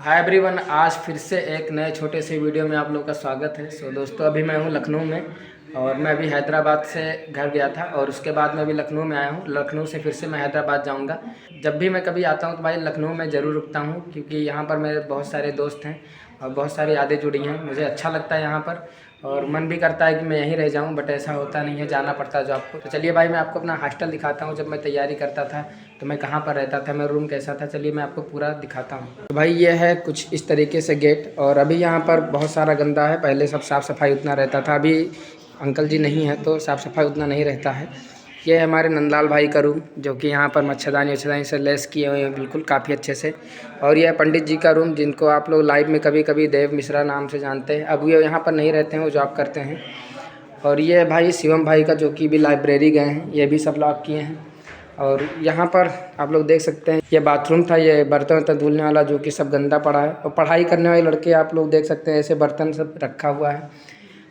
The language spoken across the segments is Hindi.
हाय एवरीवन, आज फिर से एक नए छोटे से वीडियो में आप लोगों का स्वागत है। दोस्तों, अभी मैं हूँ लखनऊ में और मैं अभी हैदराबाद से घर गया था और उसके बाद मैं अभी लखनऊ में आया हूँ। लखनऊ से फिर से मैं हैदराबाद जाऊँगा। जब भी मैं कभी आता हूँ तो भाई लखनऊ में ज़रूर रुकता हूँ, क्योंकि यहाँ पर मेरे बहुत सारे दोस्त हैं और बहुत सारी यादें जुड़ी हैं। मुझे अच्छा लगता है यहाँ पर और मन भी करता है कि मैं यहीं रह जाऊँ, बट ऐसा होता नहीं है, जाना पड़ता है जॉब को। तो चलिए भाई, मैं आपको अपना हॉस्टल दिखाता हूँ। जब मैं तैयारी करता था तो मैं कहाँ पर रहता था, मेरा रूम कैसा था, चलिए मैं आपको पूरा दिखाता हूँ। तो भाई ये है कुछ इस तरीके से गेट, और अभी यहाँ पर बहुत सारा गंदा है। पहले सब साफ़ सफाई उतना रहता था, अभी अंकल जी नहीं है तो साफ़ सफाई उतना नहीं रहता है। ये है हमारे नंदलाल भाई का रूम, जो कि यहाँ पर मच्छरदानी से लेस किए हुए हैं बिल्कुल काफ़ी अच्छे से। और यह पंडित जी का रूम, जिनको आप लोग लाइव में कभी कभी देव मिश्रा नाम से जानते हैं। अब ये यहाँ पर नहीं रहते हैं, वो जॉब करते हैं। और ये भाई शिवम भाई का, जो कि भी लाइब्रेरी गए हैं, ये भी सब लॉक किए हैं। और यहाँ पर आप लोग देख सकते हैं, ये बाथरूम था, ये बर्तन वर्तन धुलने वाला, जो कि सब गंदा पड़ा है। और पढ़ाई करने वाले लड़के आप लोग देख सकते हैं, ऐसे बर्तन सब रखा हुआ है।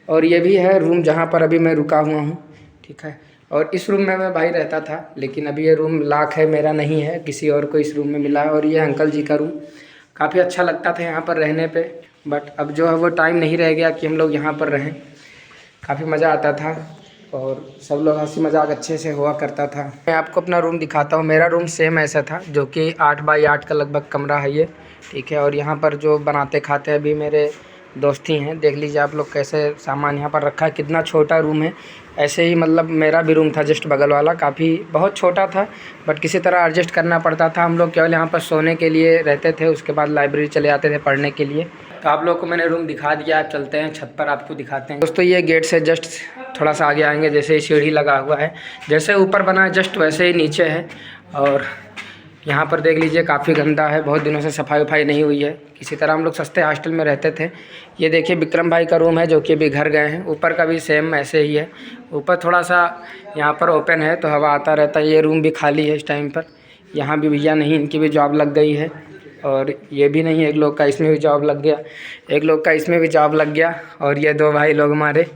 और ये भी है रूम जहाँ पर अभी मैं रुका हुआ हूँ, ठीक है। और इस रूम में मैं भाई रहता था, लेकिन अभी ये रूम लॉक है, मेरा नहीं है, किसी और को इस रूम में मिला है। और ये अंकल जी का रूम, काफ़ी अच्छा लगता था यहाँ पर रहने पे, बट अब जो है वो टाइम नहीं रह गया कि हम लोग यहाँ पर रहें। काफ़ी मज़ा आता था और सब लोग हंसी मजाक अच्छे से हुआ करता था। मैं आपको अपना रूम दिखाता हूँ। मेरा रूम सेम ऐसा था, जो कि 8 बाई 8 का लगभग कमरा है ये, ठीक है। और यहाँ पर जो बनाते खाते हैं अभी मेरे दोस्त ही हैं, देख लीजिए आप लोग कैसे सामान यहाँ पर रखा है, कितना छोटा रूम है। ऐसे ही मतलब मेरा भी रूम था जस्ट बगल वाला, काफ़ी बहुत छोटा था, बट किसी तरह एडजस्ट करना पड़ता था। हम लोग केवल यहाँ पर सोने के लिए रहते थे, उसके बाद लाइब्रेरी चले जाते थे पढ़ने के लिए। तो आप लोग को मैंने रूम दिखा दिया, आप चलते हैं छत पर, आपको दिखाते हैं। दोस्तों, ये गेट से जस्ट थोड़ा सा आगे आएंगे, जैसे ही सीढ़ी लगा हुआ है, जैसे ऊपर बना है जस्ट वैसे ही नीचे है। और यहाँ पर देख लीजिए काफ़ी गंदा है, बहुत दिनों से सफाई वफाई नहीं हुई है। किसी तरह हम लोग सस्ते हॉस्टल में रहते थे। ये देखिए विक्रम भाई का रूम है, जो कि अभी घर गए हैं। ऊपर का भी सेम ऐसे ही है, ऊपर थोड़ा सा यहाँ पर ओपन है तो हवा आता रहता है। ये रूम भी खाली है इस टाइम पर। यहाँ भी भैया नहीं, इनकी भी जॉब लग गई है। और ये भी नहीं, एक लोग का इसमें भी जॉब लग गया, एक लोग का इसमें भी जॉब लग गया। और ये दो भाई लोग हमारे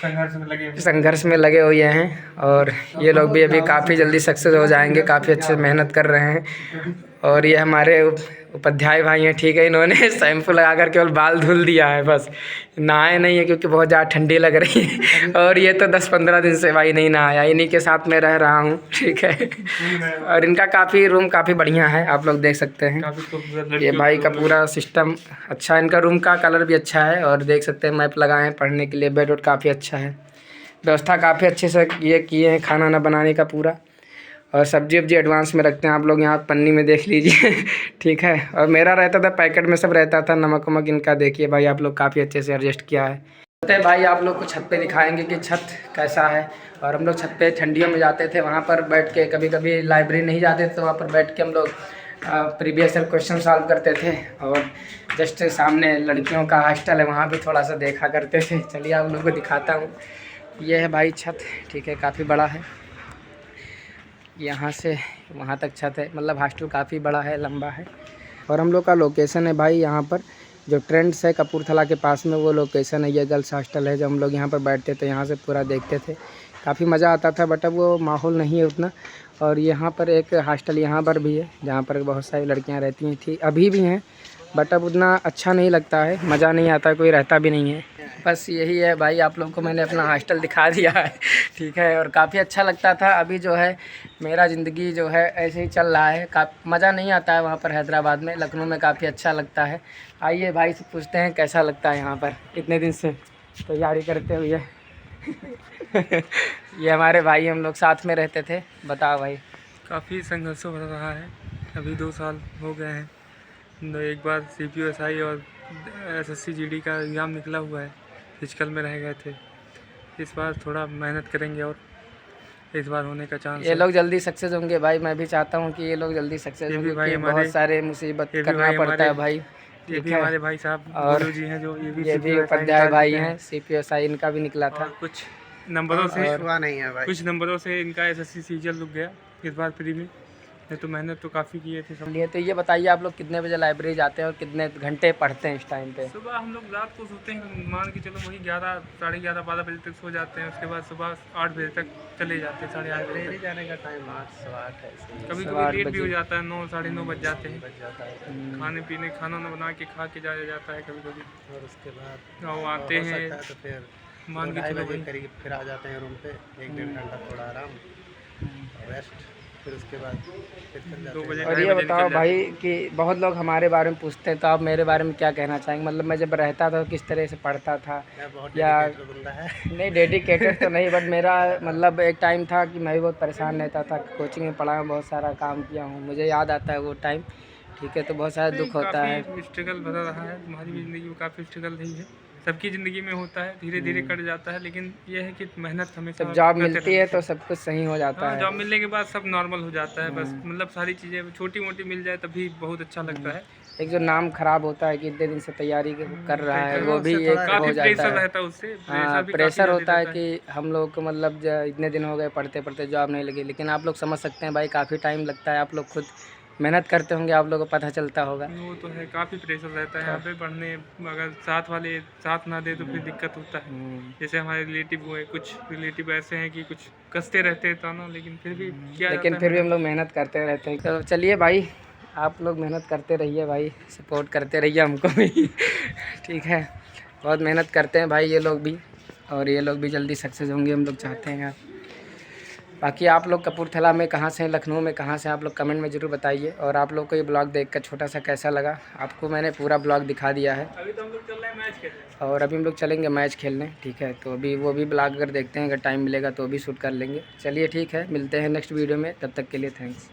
संघर्ष में लगे हुए हैं। और ये लोग भी अभी काफ़ी जल्दी सक्सेस हो जाएंगे, काफ़ी अच्छे मेहनत कर रहे हैं। और ये हमारे उपाध्याय भाई हैं, ठीक है। इन्होंने शैम्पू लगा कर केवल बाल धुल दिया है, बस नहाए नहीं है, क्योंकि बहुत ज़्यादा ठंडी लग रही है। और ये तो 10-15 दिन से भाई नहीं नहाया, इन्हीं के साथ मैं रह रहा हूँ, ठीक है। और इनका काफ़ी रूम काफ़ी बढ़िया है, आप लोग देख सकते हैं। ये भाई का पूरा सिस्टम अच्छा है, इनका रूम का कलर भी अच्छा है। और देख सकते हैं मैप लगाए हैं पढ़ने के लिए, बेड वुड काफ़ी अच्छा है, व्यवस्था काफ़ी अच्छे से ये किए हैं, खाना ना बनाने का पूरा। और सब्जी वब्जी एडवांस में रखते हैं, आप लोग यहाँ पन्नी में देख लीजिए। ठीक है। और मेरा रहता था पैकेट में सब रहता था, नमक वमक। इनका देखिए भाई, आप लोग काफ़ी अच्छे से एडजस्ट किया है। तो भाई आप लोग को छत पे दिखाएंगे कि छत कैसा है। और हम लोग छत पे ठंडियों में जाते थे, वहाँ पर बैठ के, कभी कभी लाइब्रेरी नहीं जाते थे तो वहाँ पर बैठ के हम लोग प्रीवियस ईयर क्वेश्चन सॉल्व करते थे। और जस्ट सामने लड़कियों का हॉस्टल है, वहाँ भी थोड़ा सा देखा करते थे। चलिए आप लोग को दिखाता हूँ। ये है भाई छत, ठीक है, काफ़ी बड़ा है। यहाँ से वहाँ तक छत है, मतलब हॉस्टल काफ़ी बड़ा है, लंबा है। और हम लोग का लोकेशन है भाई, यहाँ पर जो ट्रेंड्स है कपूरथला के पास में, वो लोकेशन है। ये गर्ल्स हॉस्टल है, जब हम लोग यहाँ पर बैठते थे, यहाँ से पूरा देखते थे, काफ़ी मज़ा आता था। बट अब वो माहौल नहीं है उतना। और यहाँ पर एक हॉस्टल यहाँ पर भी है, जहाँ पर बहुत सारी लड़कियाँ रहती थी, अभी भी हैं, बट अब उतना अच्छा नहीं लगता है, मज़ा नहीं आता, कोई रहता भी नहीं है। बस यही है भाई, आप लोग को मैंने अपना हॉस्टल दिखा दिया है, ठीक है। और काफ़ी अच्छा लगता था। अभी जो है मेरा ज़िंदगी जो है ऐसे ही चल रहा है, मज़ा नहीं आता है वहाँ पर हैदराबाद में। लखनऊ में काफ़ी अच्छा लगता है। आइए भाई से पूछते हैं कैसा लगता है यहाँ पर इतने दिन से तैयारी करते हुए। ये हमारे भाई, हम लोग साथ में रहते थे। बताओ भाई। काफ़ी संघर्ष हो रहा है, अभी 2 साल हो गए हैं। एक बार CPO-SI और SSC GD का एग्ज़ाम निकला हुआ है, फिजिकल में रह गए थे। इस बार थोड़ा मेहनत करेंगे और इस बार होने का चांस ये है। लोग जल्दी सक्सेस होंगे भाई, मैं भी चाहता हूँ कि ये लोग जल्दी सक्सेस होंगे, क्योंकि बहुत सारे मुसीबत करना पड़ता है भाई, ये ठीक भी है। हमारे भाई साहब और गोलू जी हैं, जो ये भी CPO-SI उपाध्याय निकाल भाई चुके हैं, CPO-SI इनका भी निकला था। कुछ नंबरों से हुआ नहीं है भाई, कुछ नंबरों से इनका SSC सीजल रुक गया इस बार प्री में। नहीं तो मेहनत तो काफ़ी किए थे सब। लिए तो ये बताइए आप लोग कितने बजे लाइब्रेरी जाते हैं और कितने घंटे पढ़ते हैं इस टाइम पे? सुबह हम लोग रात को सोते हैं, मान के चलो वही 11, साढ़े 11, 12 बजे तक सो जाते हैं। उसके बाद सुबह 8 बजे तक चले जाते हैं, 8:30 बजे तक। जाने का टाइम 8 सवा 8 है, कभी सवा कभी 8 लेट भी हो बजे। जाता है, 9, साढ़े 9 बज जाते हैं। बज जाता है। खाने पीने खाना ना बना के खा के जाया जाता है कभी कभी। और उसके बाद और आते हो हैं सकता है तो फिर मान के 2-2:30 चलो बजे भाई। करीब फिर आ जाते हैं रूम पे, 1-1.5 घंटा थोड़ा आराम, रेस्ट, फिर उसके बाद फिर चल 2 जाते बजे हैं। और 2:30 ये बजे बताओ निकल भाई कि बहुत लोग हमारे बारे में पूछते हैं, तो आप मेरे बारे में क्या कहना चाहेंगे? मतलब मैं जब रहता था तो किस तरह से पढ़ता था मैं बहुत या डेडिकेटेड बंदा है। नहीं डेडिकेटेड तो नहीं, बट मेरा मतलब एक टाइम था कि मैं भी बहुत परेशान रहता था। कोचिंग में पढ़ा, बहुत सारा काम किया हूँ, मुझे याद आता है वो टाइम। ठीक है, तो बहुत सारा नहीं, दुख होता है। काफ़ी स्ट्रगल भरा रहा है। तुम्हारी भी ज़िंदगी में काफ़ी स्ट्रगल रही है, सबकी ज़िंदगी में होता है, धीरे धीरे कट जाता है। लेकिन ये है कि मेहनत हमेशा जब जॉब करते मिलती रहना है तो चाहिए। सब कुछ सही हो जाता हाँ, है। जॉब मिलने के बाद सब नॉर्मल हो जाता है। बस मतलब सारी चीज़ें छोटी मोटी मिल जाए तभी बहुत अच्छा लगता है। एक जो नाम खराब होता है कि इतने दिन से तैयारी कर रहा है, वो भी उससे एक थोड़ा हो काफ़ी जाता प्रेशर है। रहता है, उससे हाँ, प्रेशर भी काफ़ी प्रेशर जल्दी होता है रहता कि है। हम लोग को मतलब इतने दिन हो गए पढ़ते पढ़ते जॉब नहीं लगी। लेकिन आप लोग समझ सकते हैं भाई, काफ़ी टाइम लगता है। आप लोग खुद मेहनत करते होंगे, आप लोगों को पता चलता होगा। वो तो है, काफ़ी प्रेशर रहता है यहाँ पे पढ़ने। अगर साथ वाले साथ ना दे तो फिर दिक्कत होता है। हम्म। जैसे हमारे रिलेटिव हुए, कुछ रिलेटिव ऐसे हैं कि कुछ कसते रहते हैं ताना, लेकिन फिर भी किया लेकिन जाता है फिर भी हम मेहनत। लोग मेहनत करते रहते हैं। तो चलिए भाई, आप लोग मेहनत करते रहिए भाई, सपोर्ट करते रहिए हमको भी ठीक है, बहुत मेहनत करते हैं भाई ये लोग भी, और ये लोग भी जल्दी सक्सेस होंगे, हम लोग चाहते हैं यार। बाकी आप लोग कपूरथला में कहाँ से हैं, लखनऊ में कहाँ से हैं, आप लोग कमेंट में ज़रूर बताइए। और आप लोग को ये ब्लॉग देखकर छोटा सा कैसा लगा? आपको मैंने पूरा ब्लॉग दिखा दिया है। अभी तो हम लोग चल रहे हैं मैच खेलने। और अभी हम लोग चलेंगे मैच खेलने, ठीक है। तो अभी वो भी ब्लॉग अगर देखते हैं, अगर टाइम मिलेगा तो भी शूट कर लेंगे। चलिए ठीक है, मिलते हैं नेक्स्ट वीडियो में, तब तक के लिए थैंक्स।